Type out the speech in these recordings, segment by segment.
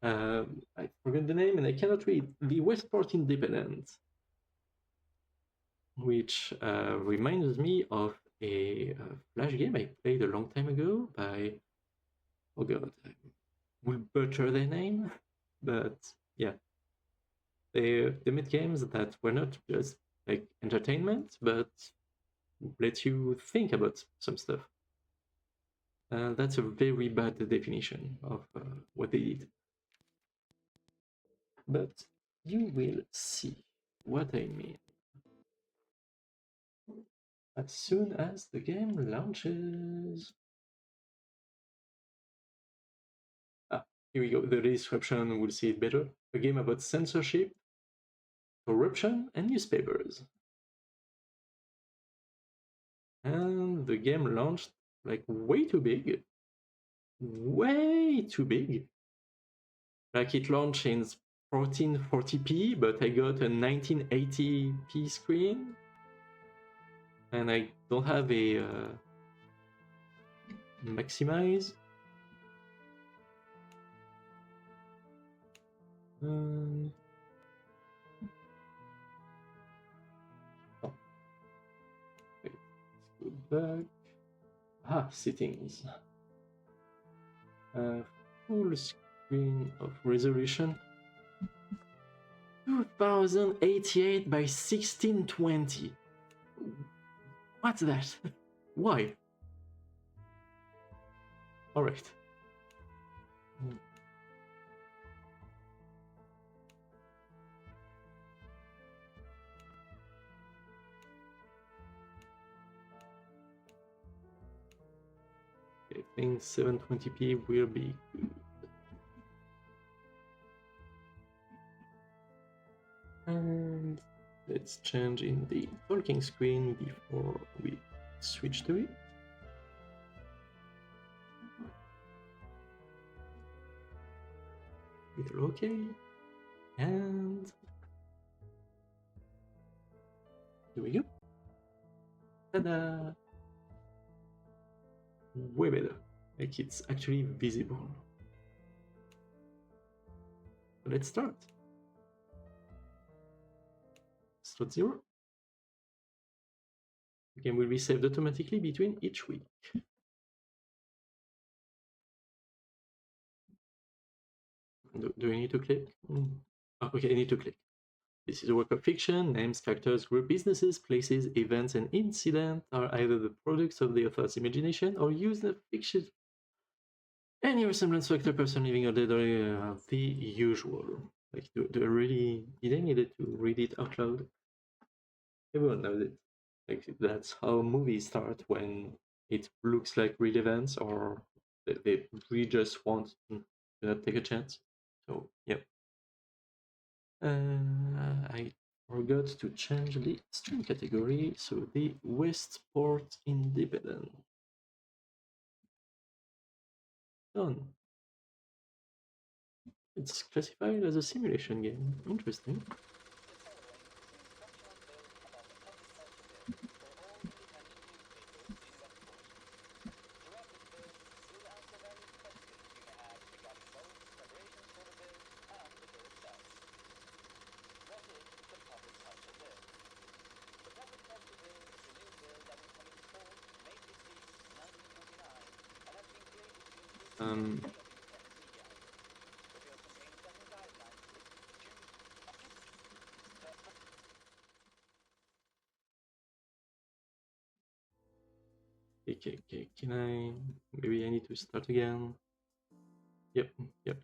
I forgot the name and I cannot read. The Westport Independent, which reminds me of a Flash game I played a long time ago by, oh god, I will butcher their name, but yeah, they made games that were not just like entertainment, but let you think about some stuff. That's a very bad definition of what they did. But you will see what I mean as soon as the game launches. Ah, here we go. The description will see it better. A game about censorship, corruption, and newspapers. And the game launched like way too big. Way too big. Like it launched in 1440p, but I got a 1980p screen. And I don't have a maximize. Oh. Wait, let's go back. Ah, settings. Full screen of resolution. 2088 by 1620. What's that? Why? All right. I think 720p will be good. And let's change in the talking screen before we switch to it. Little okay. And here we go. Ta-da! Way better. Like it's actually visible. So let's start. Slot 0. The game will be saved automatically between each week. Do I need to click? Oh, okay, I need to click. This is a work of fiction. Names, characters, group, businesses, places, events, and incidents are either the products of the author's imagination or use the fiction. Any resemblance to actor, person, living or dead, or the usual. Like, do I really? Did I need to read it out loud? Everyone knows it. Like that's how movies start, when it looks like real events, or they really just want to not take a chance. So yep. I forgot to change the stream category, so the Westport Independent. Done. It's classified as a simulation game. Interesting. Okay, can I... Maybe I need to start again. Yep,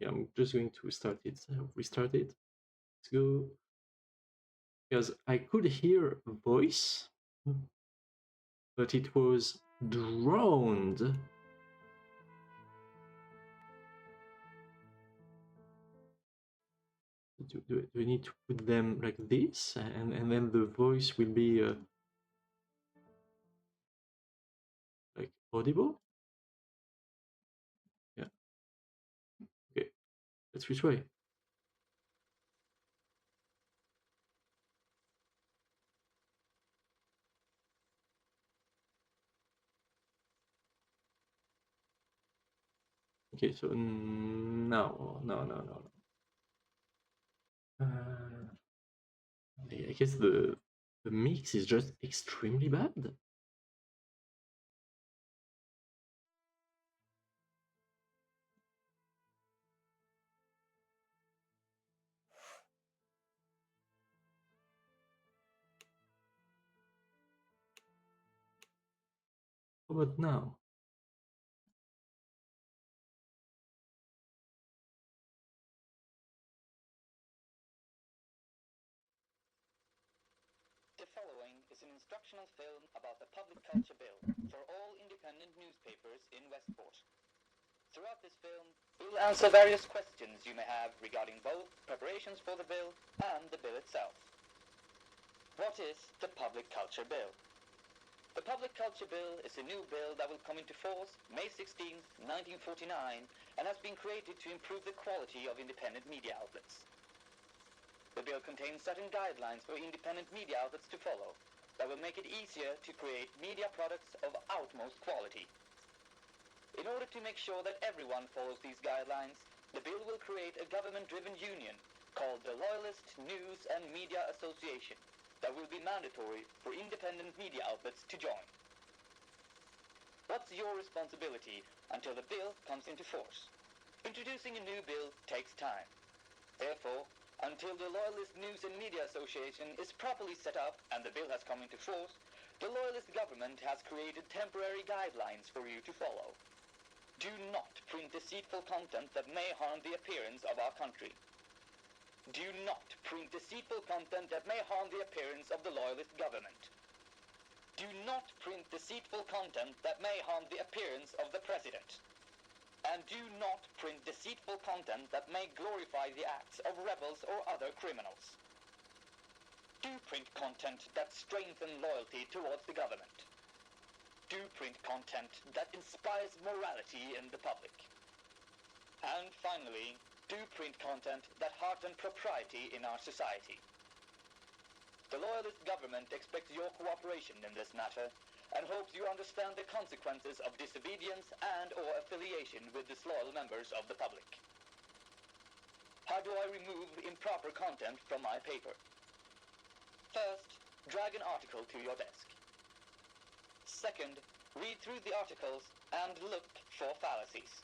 I'm just going to start it, restart it. Let's go. Because I could hear a voice, but it was drowned. Do I need to put them like this, and then the voice will be like audible? Yeah. Okay, let's retry. Okay, so no. I guess the mix is just extremely bad. How about now? The following is an instructional film about the Public Culture Bill for all independent newspapers in Westport. Throughout this film, we will answer various questions you may have regarding both preparations for the bill and the bill itself. What is the Public Culture Bill? The Public Culture Bill is a new bill that will come into force May 16, 1949, and has been created to improve the quality of independent media outlets. The bill contains certain guidelines for independent media outlets to follow that will make it easier to create media products of utmost quality. In order to make sure that everyone follows these guidelines, the bill will create a government-driven union called the Loyalist News and Media Association that will be mandatory for independent media outlets to join. What's your responsibility until the bill comes into force? Introducing a new bill takes time. Therefore, until the Loyalist News and Media Association is properly set up and the bill has come into force, the Loyalist government has created temporary guidelines for you to follow. Do not print deceitful content that may harm the appearance of our country. Do not print deceitful content that may harm the appearance of the Loyalist government. Do not print deceitful content that may harm the appearance of the President. And do not print deceitful content that may glorify the acts of rebels or other criminals. Do print content that strengthens loyalty towards the government. Do print content that inspires morality in the public. And finally, do print content that heartens propriety in our society. The Loyalist government expects your cooperation in this matter and hopes you understand the consequences of disobedience and or affiliation with disloyal members of the public. How do I remove improper content from my paper? First, drag an article to your desk. Second, read through the articles and look for fallacies.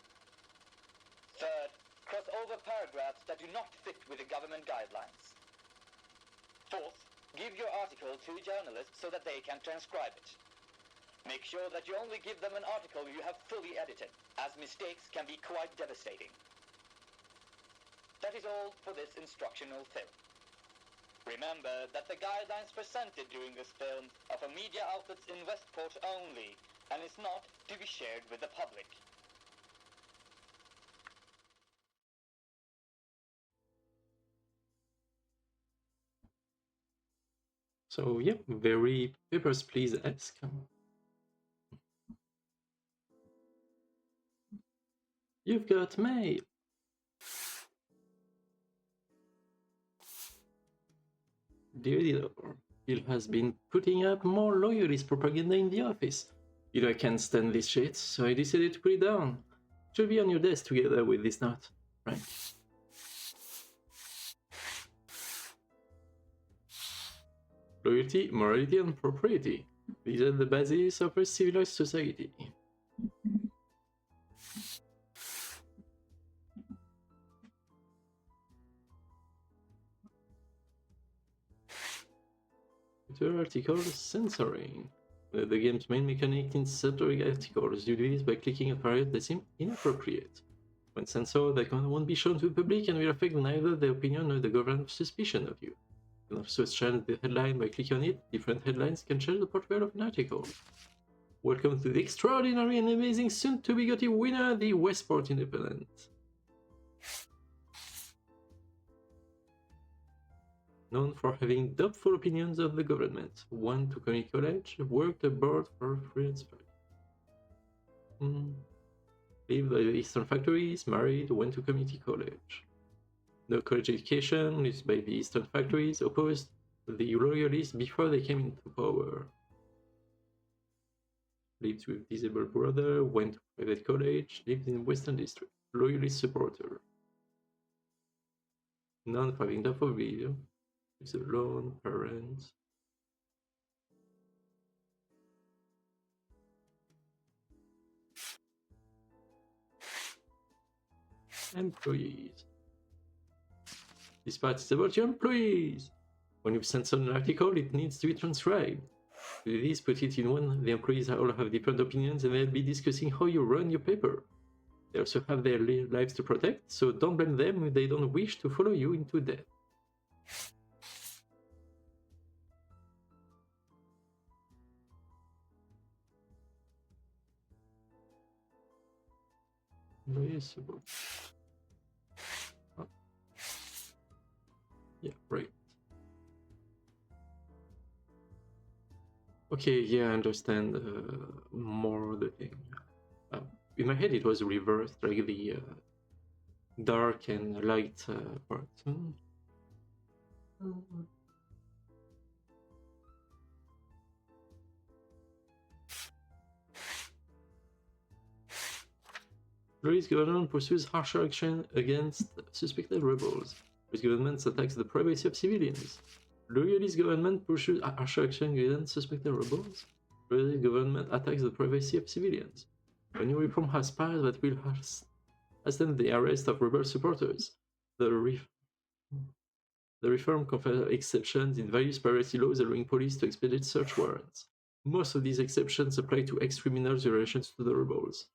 Third, cross over paragraphs that do not fit with the government guidelines. Fourth, give your article to a journalist so that they can transcribe it. Make sure that you only give them an article you have fully edited, as mistakes can be quite devastating. That is all for this instructional film. Remember that the guidelines presented during this film are for media outlets in Westport only, and is not to be shared with the public. So yeah, very Papers, Please-esque. You've got mail. Dear editor, Bill has been putting up more loyalist propaganda in the office. You know I can't stand this shit, so I decided to put it down. It should be on your desk together with this note, right? Loyalty, morality, and propriety. These are the bases of a civilized society. Twitter article censoring. The game's main mechanic in censoring articles. You do this by clicking on areas that seem inappropriate. When censored, the content won't be shown to the public and will affect neither the opinion nor the government's suspicion of you. You can also change the headline by clicking on it. Different headlines can change the portrayal of an article. Welcome to the extraordinary and amazing soon-to-be-gotten winner, the Westport Independent. Known for having doubtful opinions of the government, went to community college, worked abroad for freelance. Lived by the Eastern factories, married, went to community college. No college education, lived by the Eastern factories, opposed the Loyalists before they came into power. Lived with disabled brother, went to private college, lived in Western District. Loyalist supporter. Known for having doubtful opinions. It's alone, parent. Employees. This part is about your employees. When you send an article, it needs to be transcribed. To do this, put it in one. The employees all have different opinions and they'll be discussing how you run your paper. They also have their lives to protect, so don't blame them if they don't wish to follow you into death. Yes, oh. Yeah, right. Okay, yeah, I understand more of the thing. In my head, it was reversed, like the dark and light part. Louis' government pursues harsher action against suspected rebels. Louis' government attacks the privacy of civilians. Loyalist government pursues harsher action against suspected rebels. Louis' government attacks the privacy of civilians. A new reform has passed that will hasten the arrest of rebel supporters. The reform confers exceptions in various privacy laws allowing police to expedite search warrants. Most of these exceptions apply to ex-criminals in relation to the rebels.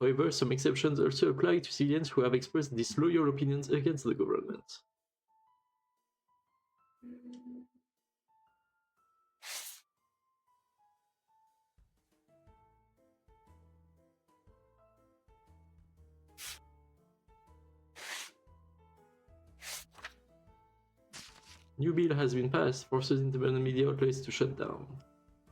However, some exceptions also apply to civilians who have expressed disloyal opinions against the government. New bill has been passed, forces independent media outlets to shut down.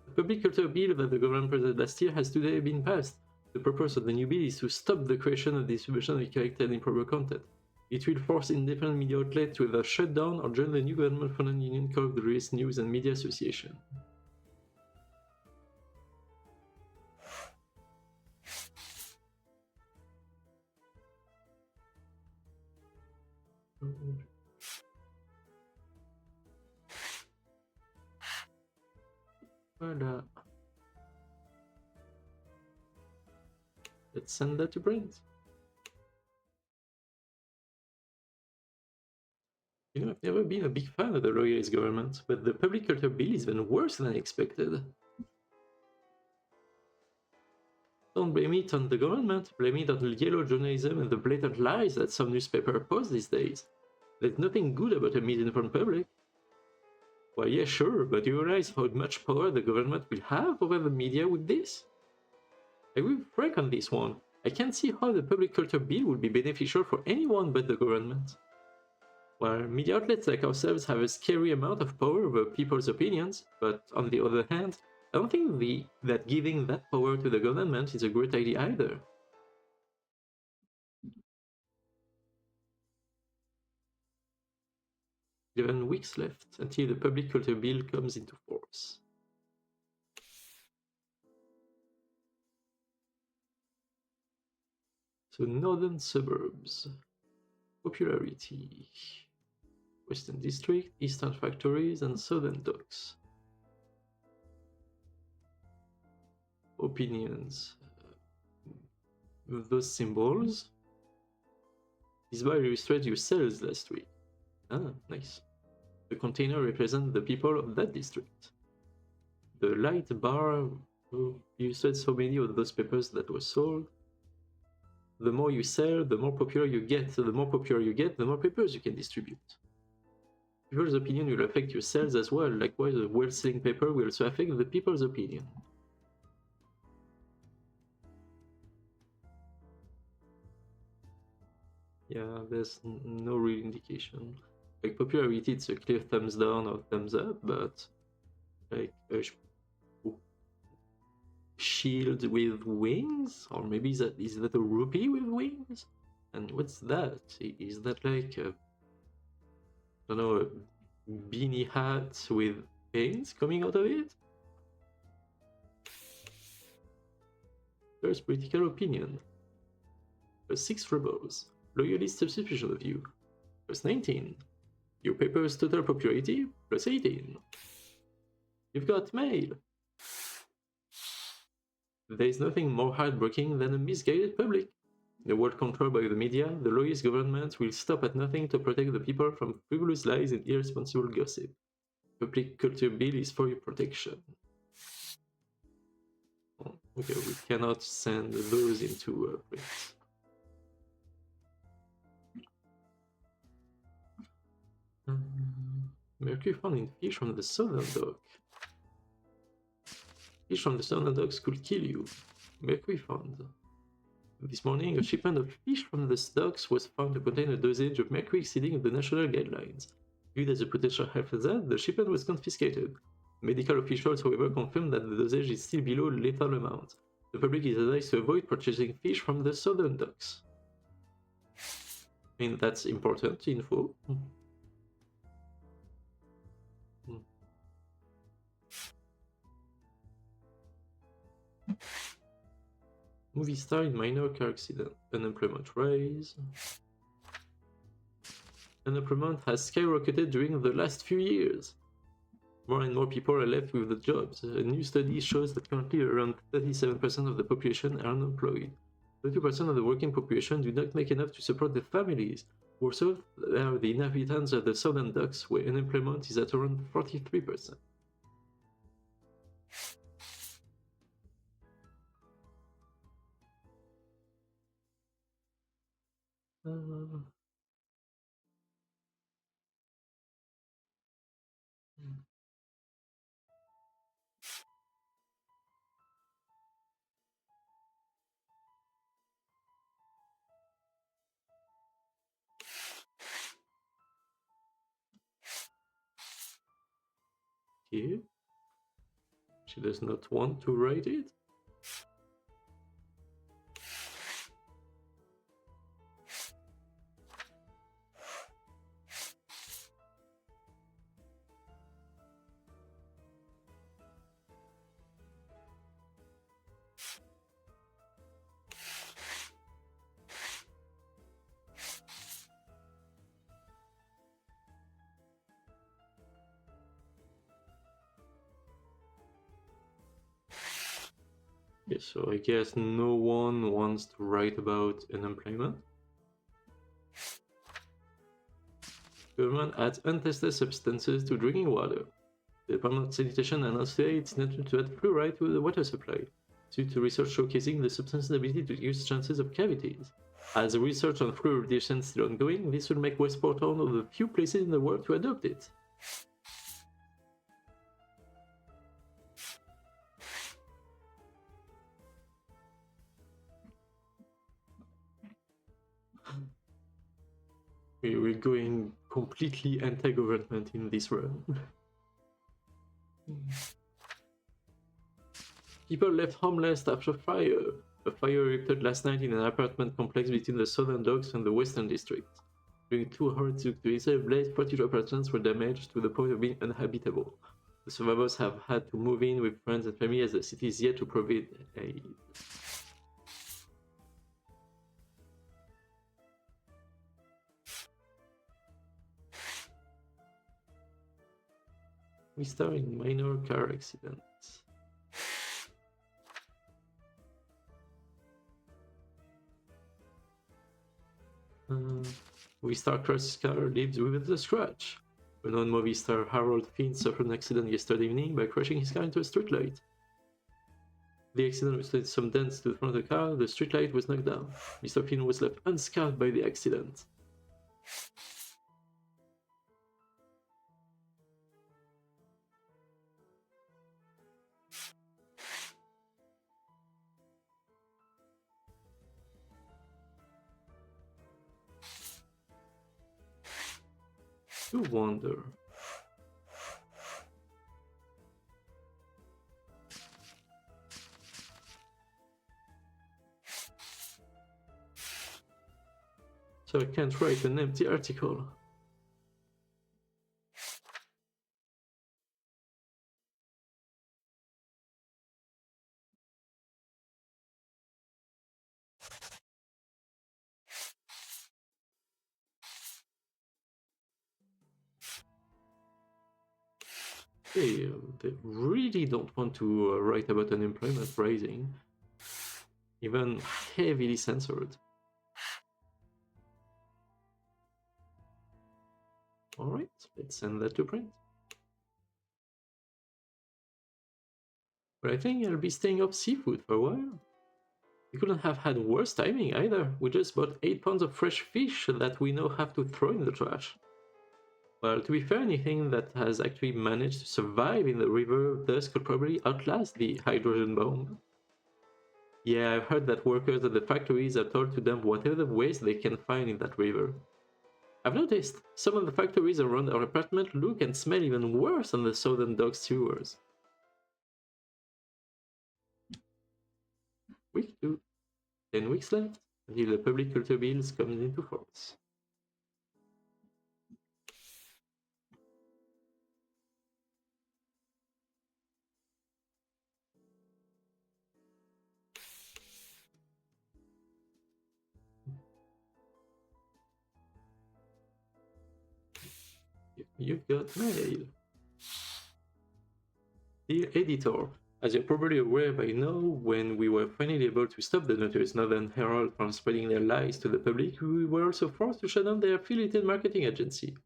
The public culture bill that the government presented last year has today been passed. The purpose of the new bill is to stop the creation and distribution of character and improper content. It will force independent media outlets to either shut down or join the new government-funded union called the Release News and Media Association. Voilà. Let's send that to print. You know, I've never been a big fan of the Loyalist government, but the public culture bill is even worse than I expected. Don't blame it on the government, blame it on yellow journalism and the blatant lies that some newspapers post these days. There's nothing good about a misinformed public. Well, yeah, sure, but you realize how much power the government will have over the media with this? I will be frank on this one. I can't see how the public culture bill would be beneficial for anyone but the government. While media outlets like ourselves have a scary amount of power over people's opinions, but on the other hand, I don't think that giving that power to the government is a great idea either. Eleven weeks left until the public culture bill comes into force. So northern suburbs, popularity, Western District, Eastern Factories, and Southern Docks. Opinions. With those symbols, this bar illustrates your sales last week. Ah, nice. The container represents the people of that district. The light bar illustrates how many of those papers that were sold. The more you sell, the more popular you get. So the more popular you get, the more papers you can distribute. People's opinion will affect your sales as well. Likewise, a well-selling paper will also affect the people's opinion. Yeah, there's no real indication. Like popularity, it's a clear thumbs down or thumbs up, but like a shield with wings, or maybe is that a rupee with wings? And what's that? Is that like a, I don't know, a beanie hat with paint coming out of it? First political opinion. First 6 rebels. Loyalist substitution of you. Verse 19. Your paper's total popularity plus 18. You've got mail. There is nothing more heartbreaking than a misguided public. In a world controlled by the media, the lawyer's government will stop at nothing to protect the people from frivolous lies and irresponsible gossip. Public culture bill is for your protection. Okay, we cannot send those into print. Mercury found in fish from the southern dock. Fish from the southern docks could kill you. Mercury found. This morning, a shipment of fish from the docks was found to contain a dosage of mercury exceeding the national guidelines. Viewed as a potential health hazard, the shipment was confiscated. Medical officials, however, confirmed that the dosage is still below lethal amount. The public is advised to avoid purchasing fish from the southern docks. I mean, that's important info. Movie star in minor car accident. Unemployment rise. Unemployment has skyrocketed during the last few years. More and more people are left with the jobs. A new study shows that currently around 37% of the population are unemployed. 30% of the working population do not make enough to support their families. Also, there are the inhabitants of the southern docks, where unemployment is at around 43%. Here. She does not want to write it. Okay, so I guess no one wants to write about unemployment. Government adds untested substances to drinking water. The Department of Sanitation announced today its intention to add fluoride to the water supply, due to research showcasing the substance's ability to reduce chances of cavities. As research on fluoridation is still ongoing, this will make Westport one of the few places in the world to adopt it. We're going completely anti-government in this run. People left homeless after fire. A fire erupted last night in an apartment complex between the southern docks and the western district. During 2 hours to the blaze, 42 apartments were damaged to the point of being uninhabitable. The survivors have had to move in with friends and family as the city is yet to provide aid. We star in minor car accidents. Movie star crashes car lives with a scratch. Renowned movie star Harold Finn suffered an accident yesterday evening by crashing his car into a streetlight. The accident resulted in some dents to the front of the car. The streetlight was knocked down. Mr. Finn was left unscarred by the accident. To wonder. So I can't write an empty article. They really don't want to write about unemployment rising, even heavily censored. Alright, let's send that to print. But I think I'll be staying off seafood for a while. We couldn't have had worse timing either. We just bought 8 pounds of fresh fish that we now have to throw in the trash. Well, to be fair, anything that has actually managed to survive in the river thus could probably outlast the hydrogen bomb. Yeah, I've heard that workers at the factories are told to dump whatever waste they can find in that river. I've noticed some of the factories around our apartment look and smell even worse than the southern dog sewers. Week 2. 10 weeks left until the public culture bills comes into force. You've got mail. Dear editor, as you're probably aware by now, when we were finally able to stop the notorious Northern Herald from spreading their lies to the public, we were also forced to shut down their affiliated marketing agency.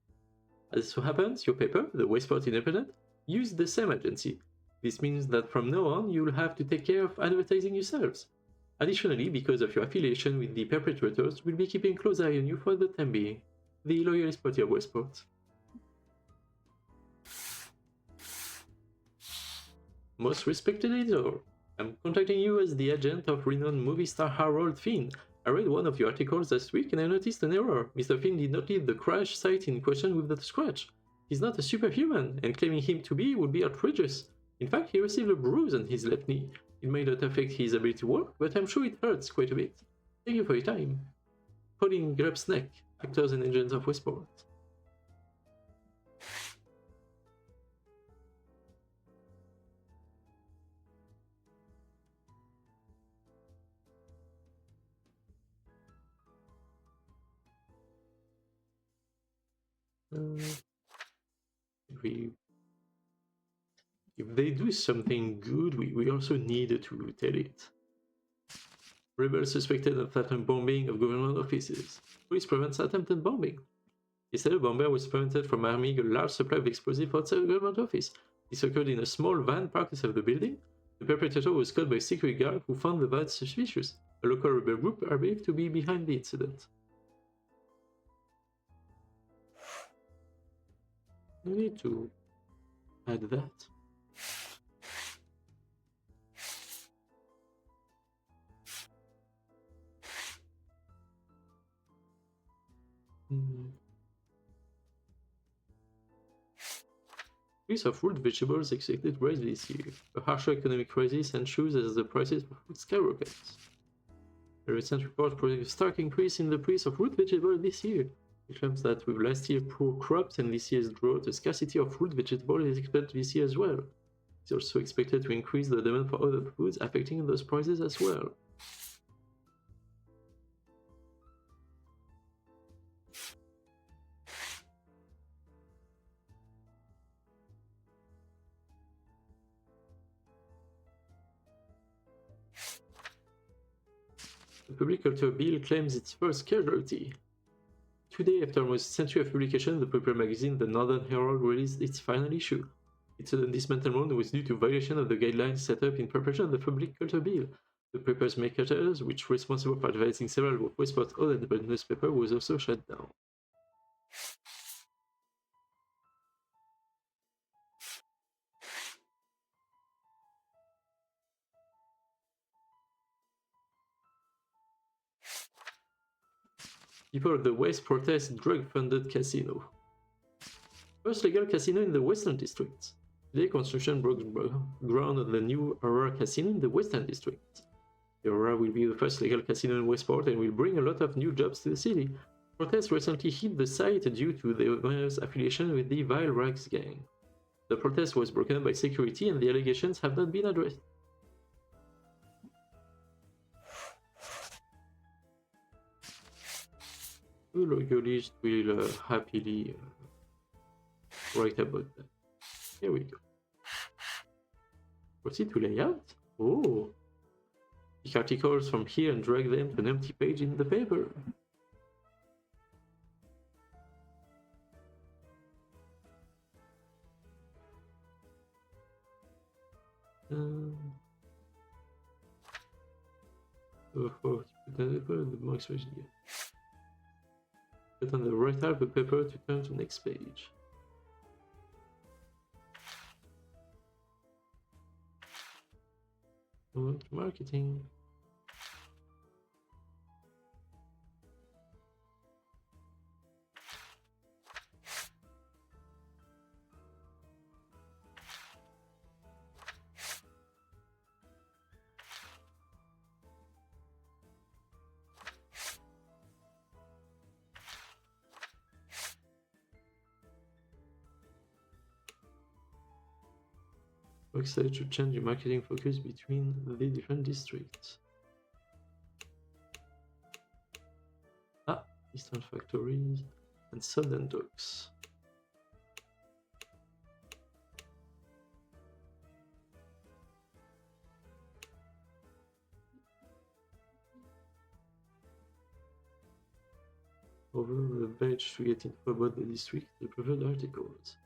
As it so happens, your paper, the Westport Independent, used the same agency. This means that from now on, you'll have to take care of advertising yourselves. Additionally, because of your affiliation with the perpetrators, we'll be keeping a close eye on you for the time being. The Loyalist Party of Westport. Most respected editor, I'm contacting you as the agent of renowned movie star Harold Finn. I read one of your articles last week and I noticed an error. Mr. Finn did not leave the crash site in question without a scratch. He's not a superhuman, and claiming him to be would be outrageous. In fact, he received a bruise on his left knee. It may not affect his ability to walk, but I'm sure it hurts quite a bit. Thank you for your time. Pauline Grubsneck, Actors and Agents of Westport. If they do something good, we also need to tell it. Rebels suspected of attempted bombing of government offices. Police prevents attempted bombing. Instead, a bomber was prevented from arming a large supply of explosives outside the government office. This occurred in a small van parked outside the building. The perpetrator was caught by a security guard who found the van suspicious. A local rebel group are believed to be behind the incident. We need to add that. Price of fruit vegetables expected to rise this year. A harsher economic crisis ensures as the prices of food skyrockets. A recent report predicts a stark increase in the price of fruit vegetables this year. It claims that with last year's poor crops and this year's drought, the scarcity of fruit vegetables is expected this year as well. It's also expected to increase the demand for other foods, affecting those prices as well. The Public Culture Bill claims its first casualty. Today, after almost a century of publication, the popular magazine The Northern Herald released its final issue. Its sudden dismantlement was due to violation of the guidelines set up in preparation of the Public Culture Bill. The paper's makers, which were responsible for advertising several of Westport's other independent newspapers, was also shut down. People of the West protest drug-funded casino. First legal casino in the Western District. Today, construction broke ground on the new Heure casino in the Western District. The Heure will be the first legal casino in Westport and will bring a lot of new jobs to the city. Protests recently hit the site due to the owner's affiliation with the Vile Rags gang. The protest was broken by security and the allegations have not been addressed. The loyalist will happily write about that. Here we go. Proceed to layout. Oh. Pick articles from here and drag them to an empty page in the paper. The marks right here. Put on the right half of the paper to turn to the next page. Marketing. Excited to change your marketing focus between the different districts. Eastern factories and southern docks. Overall, the Belges to get info about the district, the preferred articles.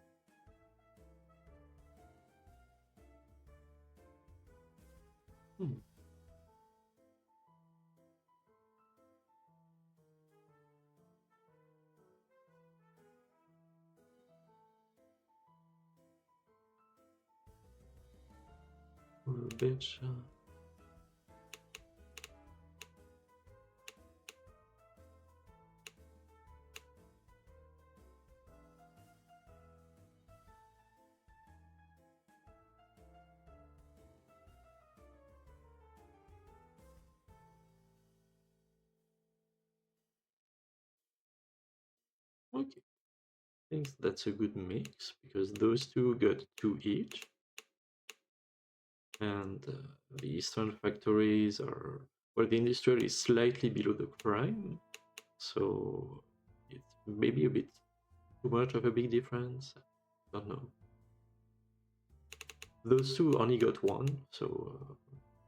Belge. Okay, I think that's a good mix because those two got 2 each. And the eastern factories are where the industrial is slightly below the prime, so it's maybe a bit too much of a big difference. I don't know. Those two only got 1, so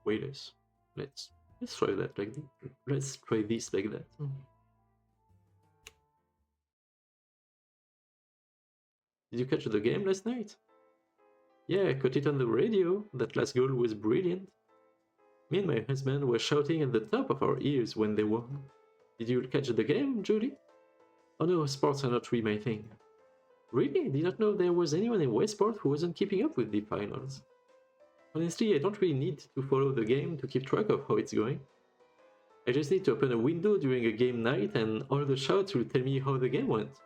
way less. Let's try that like this. Let's try this like that. Did you catch the game last night? Yeah, I caught it on the radio. That last goal was brilliant. Me and my husband were shouting at the top of our ears when they won. Did you catch the game, Julie? Oh no, sports are not really my thing. Really? I did not know there was anyone in Westport who wasn't keeping up with the finals. Honestly, I don't really need to follow the game to keep track of how it's going. I just need to open a window during a game night and all the shouts will tell me how the game went.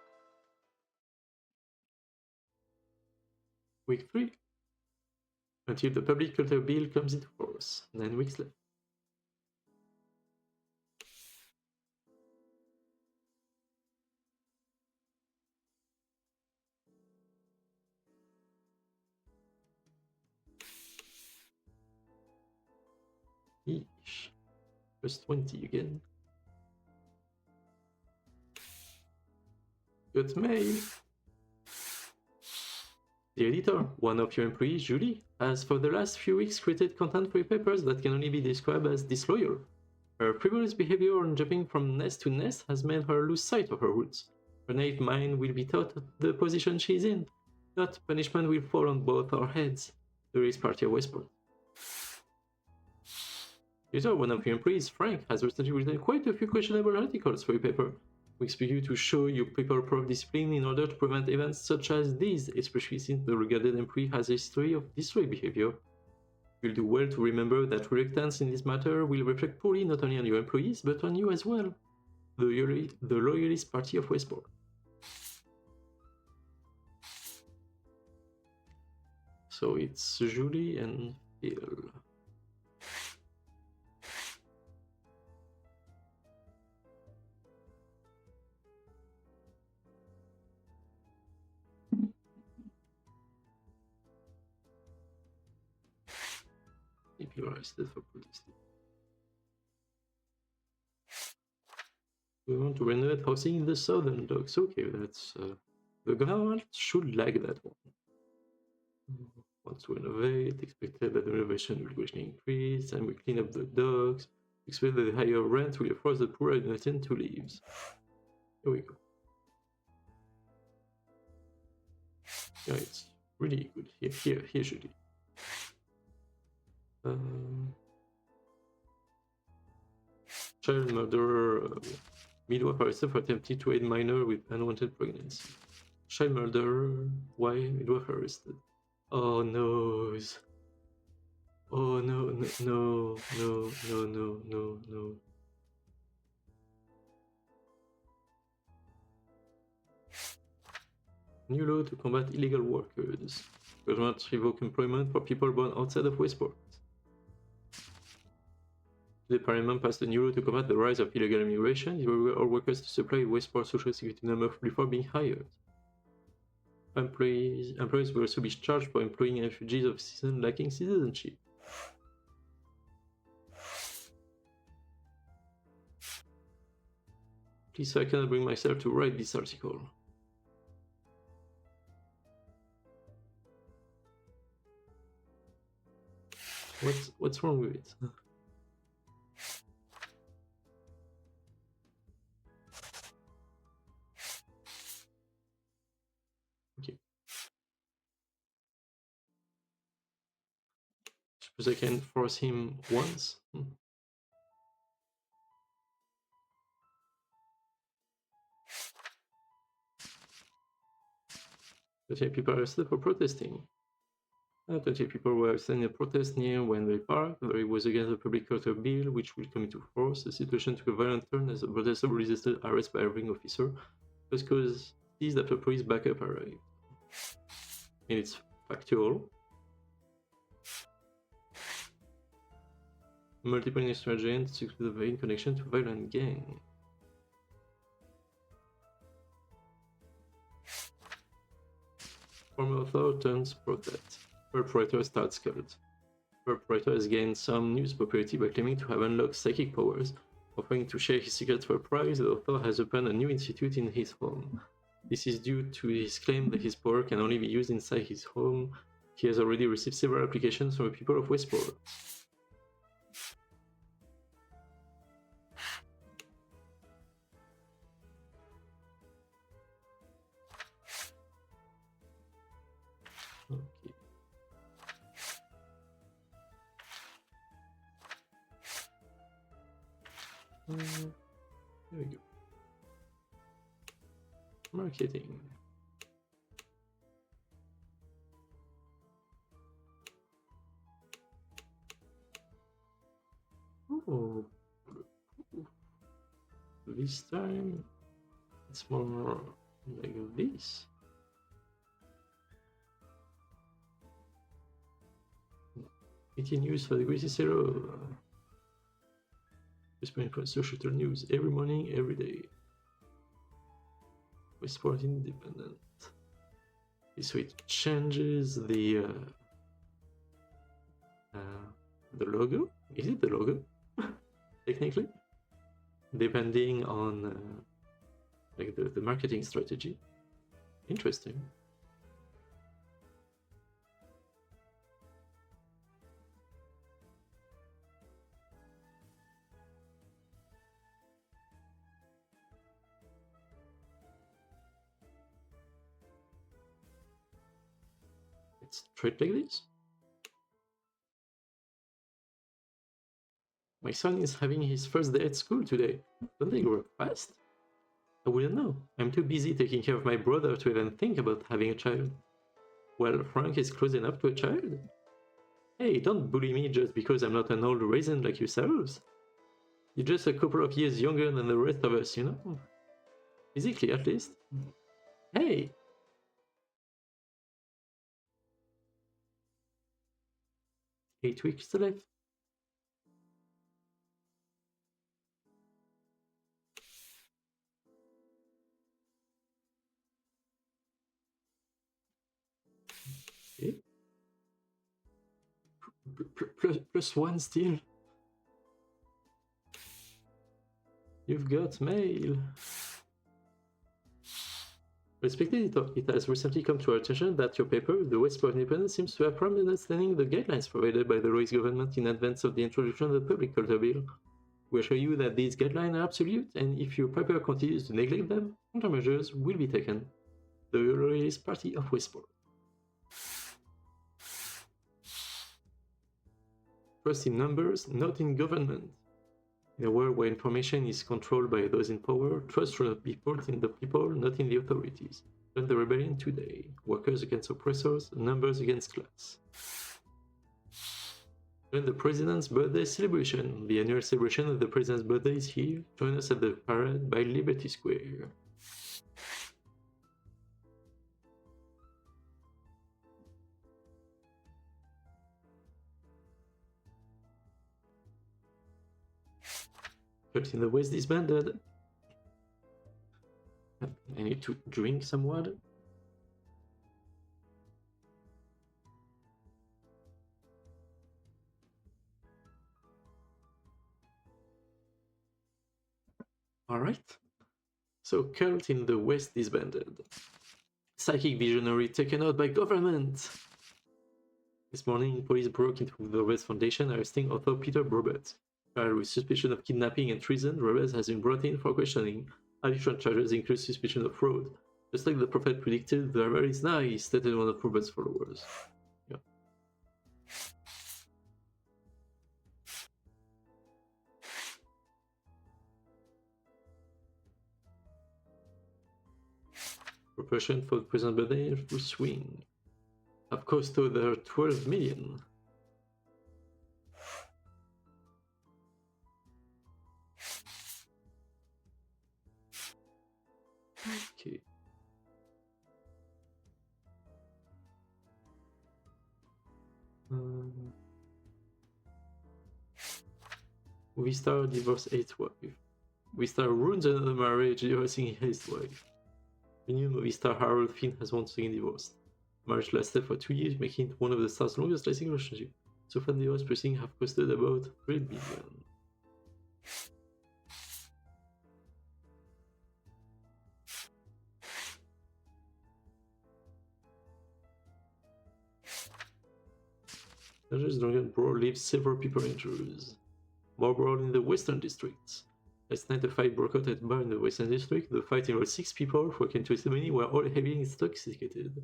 Week 3. Until the public culture bill comes into force. 9 weeks left. Eesh. Plus 20 again. Got mail. Dear editor, one of your employees, Julie, has for the last few weeks created content for your papers that can only be described as disloyal. Her frivolous behavior on jumping from nest to nest has made her lose sight of her roots. Her naive mind will be taught the position she is in. Not punishment will fall on both our heads. The race party of Westport. Editor, one of your employees, Frank, has recently written quite a few questionable articles for your paper. We expect you to show your paper proper discipline in order to prevent events such as these, especially since the regarded employee has a history of destroyed behavior. You'll do well to remember that reluctance in this matter will reflect poorly not only on your employees, but on you as well, the loyalist party of Westport. So it's Julie and Phil. People arrested for protesting. We want to renovate housing in the southern docks. Okay, that's the government should like that one. wants to renovate, expected that the renovation will greatly increase, and we clean up the docks, expect that the higher rent will force the poor inhabitant to leave. Here we go. Yeah, it's really good. Here should be. Child murderer, midwife arrested for attempting to aid minor with unwanted pregnancy. Child murderer, why midwife arrested? Oh no. Oh no. New law to combat illegal workers. Government revoke employment for people born outside of Westport. The Parliament passed a new law to combat the rise of illegal immigration. It will require all workers to supply Westport social security number before being hired. Employees will also be charged for employing refugees of citizens lacking citizenship. Please, I cannot bring myself to write this article. What's wrong with it? Okay. Suppose I can force him once. 28 people arrested for protesting. 28 people were arrested in a protest near Wembley Park. It was against the public order bill, which will come into force. The situation took a violent turn as the protesters resisted arrest by a ring officer. This caused seized after police backup arrived. And it's factual. Multiple industrial giants with a in connection to violent gang. Former author turns prophet. Perpetrator starts cult. Perpetrator has gained some news popularity by claiming to have unlocked psychic powers. Offering to share his secrets for a prize, the author has opened a new institute in his home. This is due to his claim that his power can only be used inside his home. He has already received several applications from the people of Westport. Okay. There we go. Marketing. Oh, this time it's more like this. Making news for the greatest hero. Whispering for social news every morning, every day. Westport Independent. Okay, so it changes the logo. Is it the logo? Technically, depending on like the marketing strategy. Interesting. Straight like this. My son is having his first day at school today. Don't they grow up fast? I wouldn't know. I'm too busy taking care of my brother to even think about having a child. Well, Frank is close enough to a child. Hey, don't bully me just because I'm not an old raisin like yourselves. You're just a couple of years younger than the rest of us, you know? Physically, at least. Hey! 8 weeks left. Okay. Plus one still. You've got mail. Respected, it has recently come to our attention that your paper, the Westport Independent, seems to have problems understanding the guidelines provided by the Roy's government in advance of the introduction of the Public Culture Bill. We assure you that these guidelines are absolute, and if your paper continues to neglect them, countermeasures will be taken. The Royalist Party of Westport. Trust in numbers, not in government. In a world where information is controlled by those in power, trust should be put in the people, not in the authorities. Join the rebellion today. Workers against oppressors, numbers against class. Join the President's birthday celebration. The annual celebration of the President's birthday is here. Join us at the parade by Liberty Square. Cult in the West disbanded. I need to drink some water. Alright. So, cult in the West disbanded. Psychic visionary taken out by government. This morning, police broke into the Roberts Foundation, arresting author Peter Roberts. Charged with suspicion of kidnapping and treason, Roberts has been brought in for questioning. Additional charges include suspicion of fraud. Just like the prophet predicted, the hour is nigh, stated one of Roberts' followers. Yeah. Preparation for the present birthday will swing. Have cost over 12 million. Okay. We star divorce 8th wife. We star ruins another marriage, divorcing his wife. The new movie star Harold Finn has once again divorced. Marriage lasted for 2 years, making it one of the star's longest lasting relationships. So far, divorce proceedings have costed about 3 billion. Belges drunken brawl leaves several people injured. More brawl in the Western District. Last night, a fight broke out at a bar in the Western District. The fight involved 6 people who came to a ceremony were all heavily intoxicated.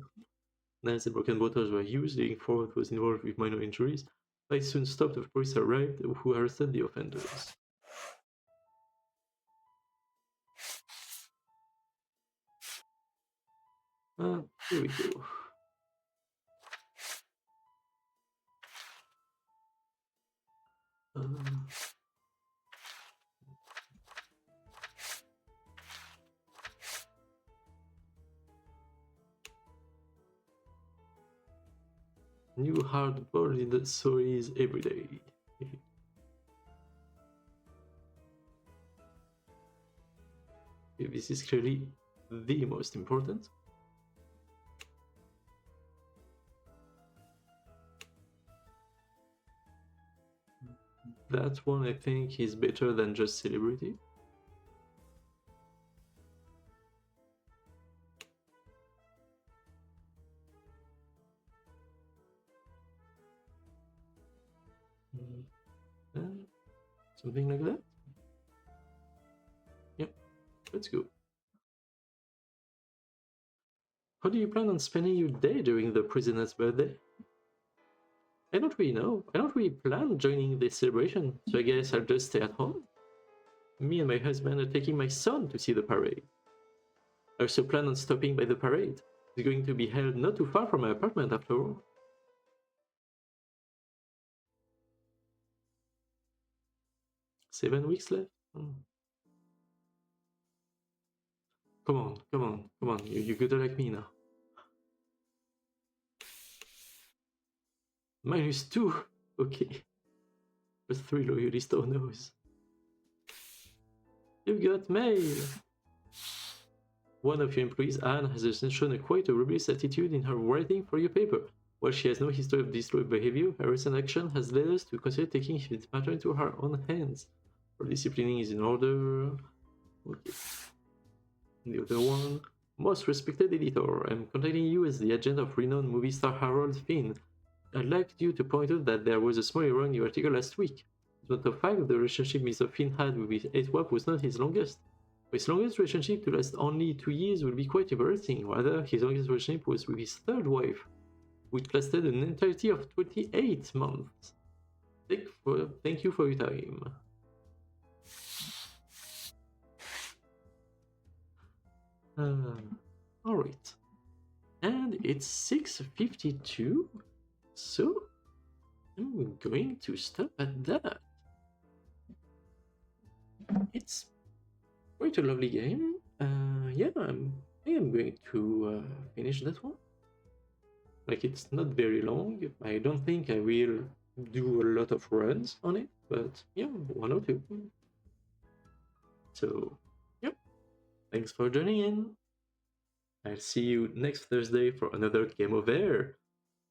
Knives and broken bottles were used, leading 4 was involved with minor injuries. The fight soon stopped after police arrived, who arrested the offenders. Here we go. New hard-boiled in the stories every day. Okay, this is clearly the most important. That one I think is better than just celebrity. Something like that? Yep, let's go. How do you plan on spending your day during the prisoner's birthday? I don't really know. I don't really plan joining this celebration, so I guess I'll just stay at home. Me and my husband are taking my son to see the parade. I also plan on stopping by the parade. It's going to be held not too far from my apartment after all. Seven weeks left? Come on, come on, come on. You're good like me now. -2. Okay. Plus 3 loyalist owners. You've got mail! One of your employees, Anne, has shown quite a rebellious attitude in her writing for your paper. While she has no history of disloyal behavior, her recent action has led us to consider taking this matter into her own hands. Her disciplining is in order. Okay. And the other one. Most respected editor, I'm contacting you as the agent of renowned movie star Harold Finn. I'd like you to point out that there was a small error in your article last week. But the fact the relationship Mr. Finn had with his ex-wife was not his longest. For his longest relationship to last only 2 years would be quite embarrassing. Rather, his longest relationship was with his third wife, which lasted an entirety of 28 months. Thank you for your time. Alright. And it's 6:52, so I'm going to stop at that. It's quite a lovely game. Yeah, I am going to finish that one. Like, it's not very long. I don't think I will do a lot of runs on it, but yeah, 1 or 2. So, yep. Thanks for joining in. I'll see you next Thursday for another game of Verre,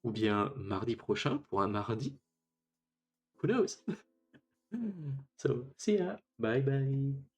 ou bien mardi prochain pour un mardi. Who knows? So, see ya. Bye bye.